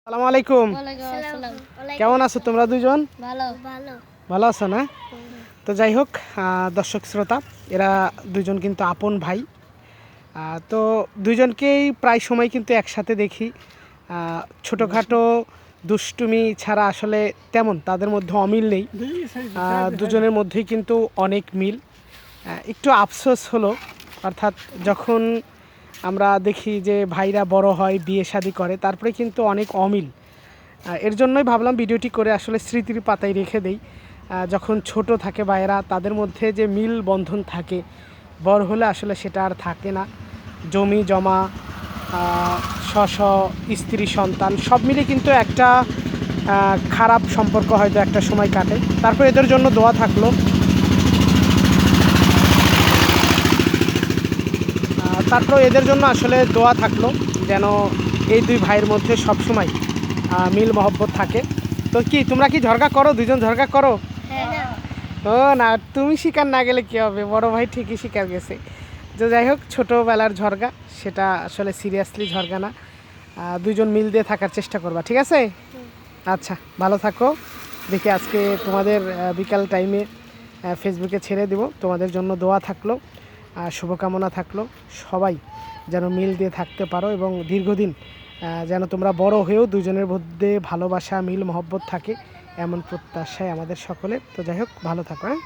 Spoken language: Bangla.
আসসালামু আলাইকুম। কেমন আছো তোমরা দুজন? ভালো আছো না? তো যাই হোক, দর্শক শ্রোতা, এরা দুজন কিন্তু আপন ভাই। তো দুজনকেই প্রায় সময় কিন্তু একসাথে দেখি। ছোটোখাটো দুষ্টুমি ছাড়া আসলে তেমন তাদের মধ্যে অমিল নেই। দুজনের মধ্যেই কিন্তু অনেক মিল। একটু আফসোস হলো, অর্থাৎ যখন আমরা দেখি যে ভাইরা বড় হয়, বিয়ে শাদী করে, তারপরে কিন্তু অনেক অমিল। এর জন্যই ভাবলাম ভিডিওটি করে আসলে স্মৃতির পাতায় রেখে দেই। যখন ছোট থাকে ভাইয়েরা, তাদের মধ্যে যে মিল বন্ধন থাকে, বড় হলে আসলে সেটা আর থাকে না। জমি জমা, স্ব স্ত্রী সন্তান সব মিলে কিন্তু একটা খারাপ সম্পর্ক হয়তো একটা সময় কাটে। তারপর এদের জন্য দোয়া থাকলো। তারপর এদের জন্য আসলে দোয়া থাকলো যেন এই দুই ভাইয়ের মধ্যে সবসময় মিল মহব্বত থাকে। তো কি তোমরা কি ঝগড়া করো? দুজন ঝগড়া করো? ও না, তুমি শিকার না গেলে কী হবে, বড় ভাই ঠিকই শিকার গেছে। তো যাই হোক, ছোটোবেলার ঝগড়া, সেটা আসলে সিরিয়াসলি ঝগড়া না। দুজন মিল দিয়ে থাকার চেষ্টা করবা, ঠিক আছে? আচ্ছা, ভালো থাকো। দেখি আজকে তোমাদের বিকাল টাইমে ফেসবুকে ছেড়ে দেব। তোমাদের জন্য দোয়া থাকলো, শুভকামনা থাকলো। সবাই যেন মিল দিয়ে থাকতে পারো এবং দীর্ঘদিন যেন তোমরা বড় হয়েও দুজনের মধ্যে ভালোবাসা, মিল মহব্বত থাকে, এমন প্রত্যাশায় আমাদের সকলে। তো যাই হোক, ভালো থাকো। হ্যাঁ।